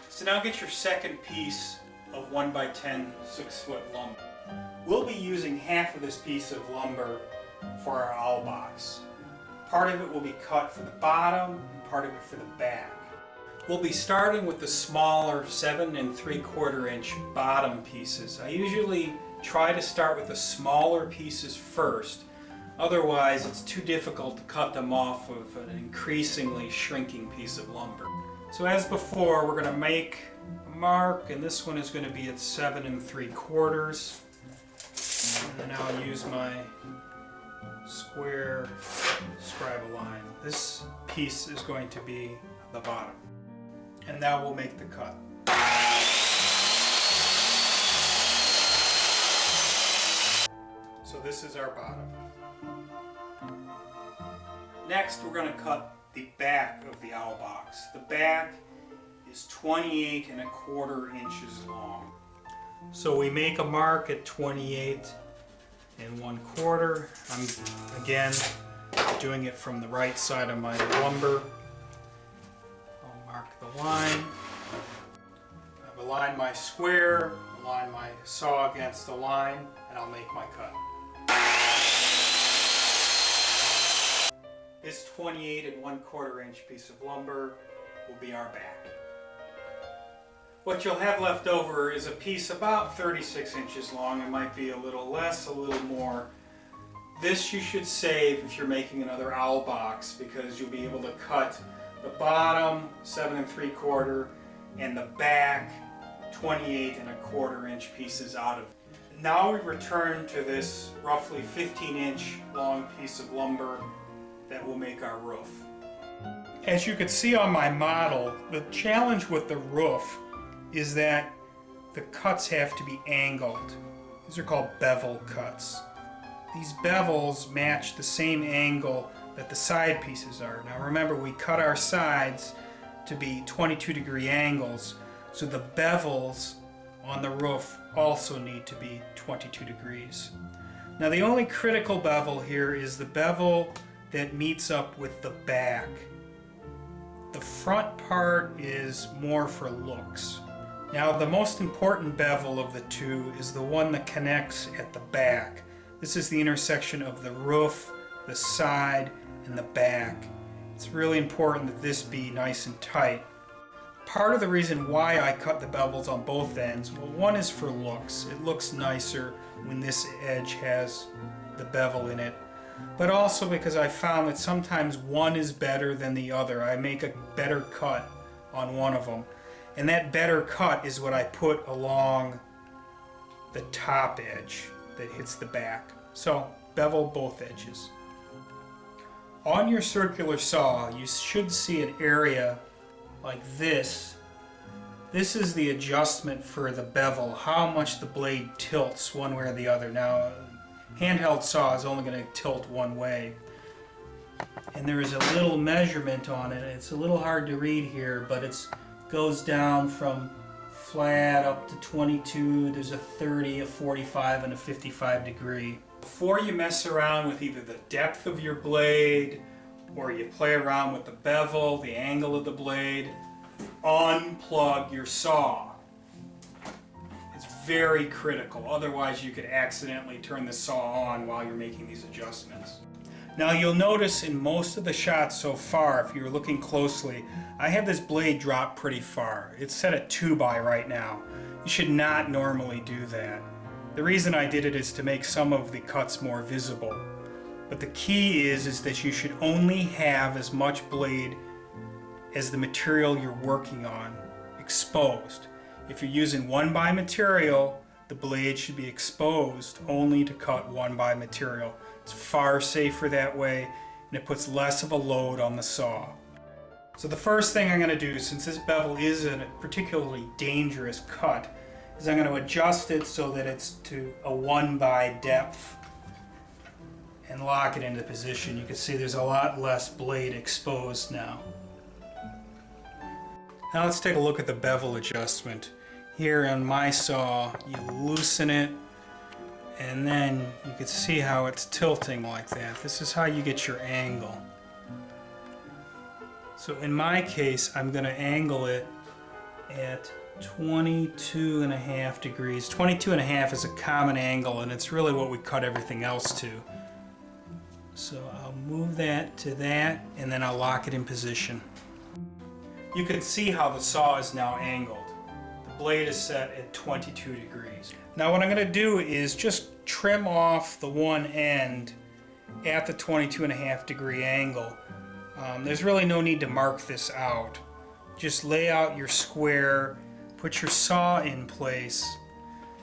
So now get your second piece of 1x10 6-foot lumber. We'll be using half of this piece of lumber for our owl box. Part of it will be cut for the bottom and part of it for the back. We'll be starting with the smaller 7 3/4 inch bottom pieces. I usually try to start with the smaller pieces first. Otherwise, it's too difficult to cut them off of an increasingly shrinking piece of lumber. So as before, we're going to make a mark, and this one is going to be at 7 3/4. And then I'll use my square scribe a line. This piece is going to be the bottom. And now we'll make the cut. So this is our bottom. Next, we're going to cut the back of the owl box. The back is 28 1/4 inches long. So we make a mark at 28 1/4. I'm again doing it from the right side of my lumber. I'll mark the line. I've aligned my square, align my saw against the line, and I'll make my cut. This 28 1/4 inch piece of lumber will be our back. What you'll have left over is a piece about 36 inches long. It might be a little less, a little more. This you should save if you're making another owl box, because you'll be able to cut the bottom 7 3/4 and the back 28 1/4 inch pieces out of it. Now we return to this roughly 15 inch long piece of lumber that will make our roof. As you can see on my model, the challenge with the roof is that the cuts have to be angled. These are called bevel cuts. These bevels match the same angle that the side pieces are. Now remember, we cut our sides to be 22-degree angles, so the bevels on the roof also need to be 22 degrees. Now the only critical bevel here is the bevel that meets up with the back. The front part is more for looks. Now the most important bevel of the two is the one that connects at the back. This is the intersection of the roof, the side, and the back. It's really important that this be nice and tight. Part of the reason why I cut the bevels on both ends, well, one is for looks. It looks nicer when this edge has the bevel in it. But also because I found that sometimes one is better than the other. I make a better cut on one of them. And that better cut is what I put along the top edge that hits the back. So bevel both edges. On your circular saw, you should see an area like this. This is the adjustment for the bevel, how much the blade tilts one way or the other. Now, handheld saw is only going to tilt one way. And there is a little measurement on it. It's a little hard to read here, but it goes down from flat up to 22. There's a 30, a 45, and a 55 degree. Before you mess around with either the depth of your blade or you play around with the bevel, the angle of the blade, unplug your saw. It's very critical, otherwise you could accidentally turn the saw on while you're making these adjustments. Now you'll notice in most of the shots so far, if you're looking closely, I have this blade drop pretty far. It's set at 2x right now. You should not normally do that. The reason I did it is to make some of the cuts more visible. But the key is that you should only have as much blade as the material you're working on exposed. If you're using 1x material, the blade should be exposed only to cut 1x material. It's far safer that way, and it puts less of a load on the saw. So the first thing I'm going to do, since this bevel is a particularly dangerous cut, is I'm going to adjust it so that it's to a 1x depth and lock it into position. You can see there's a lot less blade exposed now. Now let's take a look at the bevel adjustment. Here on my saw, you loosen it, and then you can see how it's tilting like that. This is how you get your angle. So in my case, I'm going to angle it at 22.5 degrees. 22.5 is a common angle, and it's really what we cut everything else to. So I'll move that to that, and then I'll lock it in position. You can see how the saw is now angled. The blade is set at 22 degrees. Now what I'm going to do is just trim off the one end at the 22.5 degree angle. There's really no need to mark this out. Just lay out your square, put your saw in place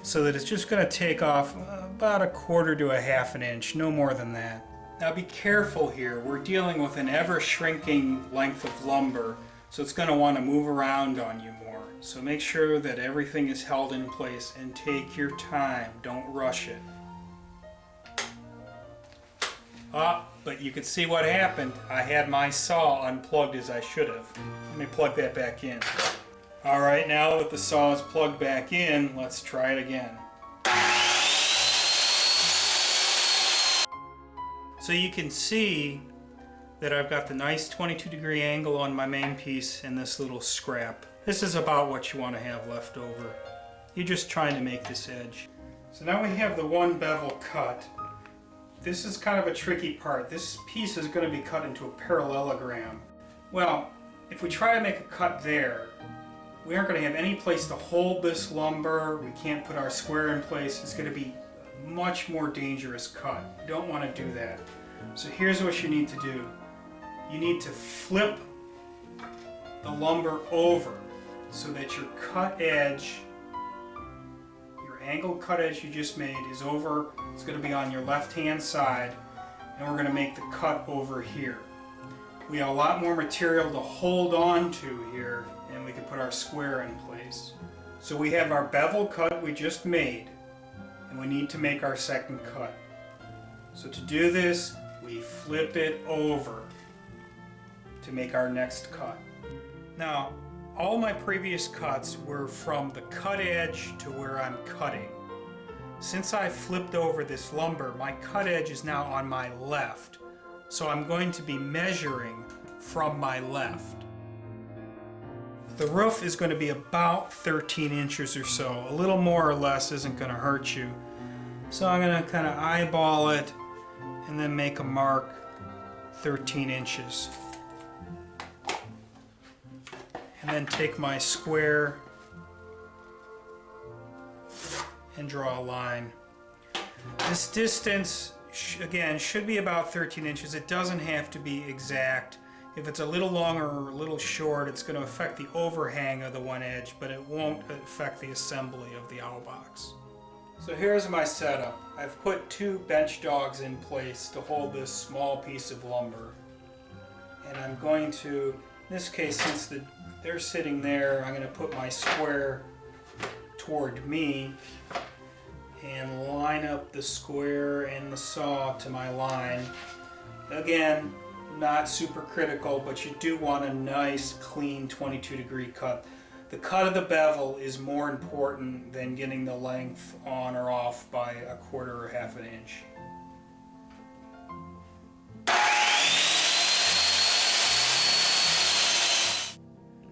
so that it's just going to take off about 1/4 to 1/2 inch, no more than that. Now be careful here, we're dealing with an ever shrinking length of lumber, so it's going to want to move around on you more. So make sure that everything is held in place and take your time, don't rush it. But you can see what happened. I had my saw unplugged as I should have. Let me plug that back in. Alright, now that the saw is plugged back in, let's try it again. So you can see that I've got the nice 22 degree angle on my main piece and this little scrap. This is about what you want to have left over. You're just trying to make this edge. So now we have the one bevel cut. This is kind of a tricky part. This piece is going to be cut into a parallelogram. Well, if we try to make a cut there, we aren't going to have any place to hold this lumber. We can't put our square in place. It's going to be a much more dangerous cut. You don't want to do that. So here's what you need to do. You need to flip the lumber over so that your cut edge, angled cut edge you just made is over. It's going to be on your left hand side, and we're going to make the cut over here. We have a lot more material to hold on to here, and we can put our square in place. So we have our bevel cut we just made, and we need to make our second cut. So to do this, we flip it over to make our next cut. Now, all my previous cuts were from the cut edge to where I'm cutting. Since I flipped over this lumber, my cut edge is now on my left. So I'm going to be measuring from my left. The roof is going to be about 13 inches or so. A little more or less isn't going to hurt you. So I'm going to kind of eyeball it and then make a mark 13 inches. And then take my square and draw a line. This distance, again, should be about 13 inches. It doesn't have to be exact. If it's a little longer or a little short, it's going to affect the overhang of the one edge, but it won't affect the assembly of the owl box. So here's my setup. I've put 2 bench dogs in place to hold this small piece of lumber. And I'm going to, in this case, since they're sitting there, I'm going to put my square toward me and line up the square and the saw to my line. Again, not super critical, but you do want a nice, clean 22 degree cut. The cut of the bevel is more important than getting the length on or off by 1/4 or 1/2 inch.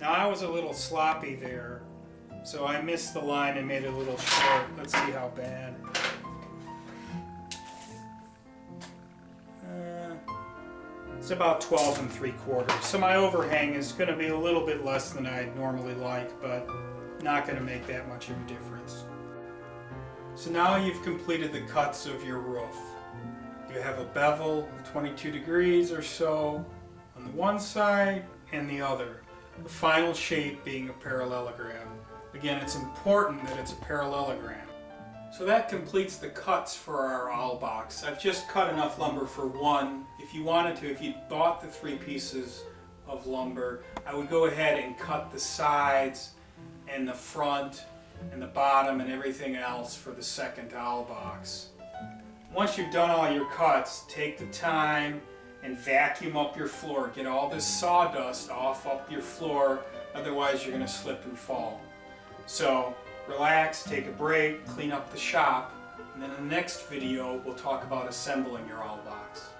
Now I was a little sloppy there, so I missed the line and made it a little short. Let's see how bad. It's about 12 3/4. So my overhang is going to be a little bit less than I'd normally like, but not going to make that much of a difference. So now you've completed the cuts of your roof. You have a bevel of 22 degrees or so on the one side and the other. The final shape being a parallelogram. Again, it's important that it's a parallelogram. So that completes the cuts for our owl box. I've just cut enough lumber for one. If you wanted to, if you bought the 3 pieces of lumber, I would go ahead and cut the sides and the front and the bottom and everything else for the second owl box. Once you've done all your cuts, take the time and vacuum up your floor. Get all this sawdust off up your floor, otherwise you're going to slip and fall. So relax, take a break, clean up the shop, and then in the next video we'll talk about assembling your owl box.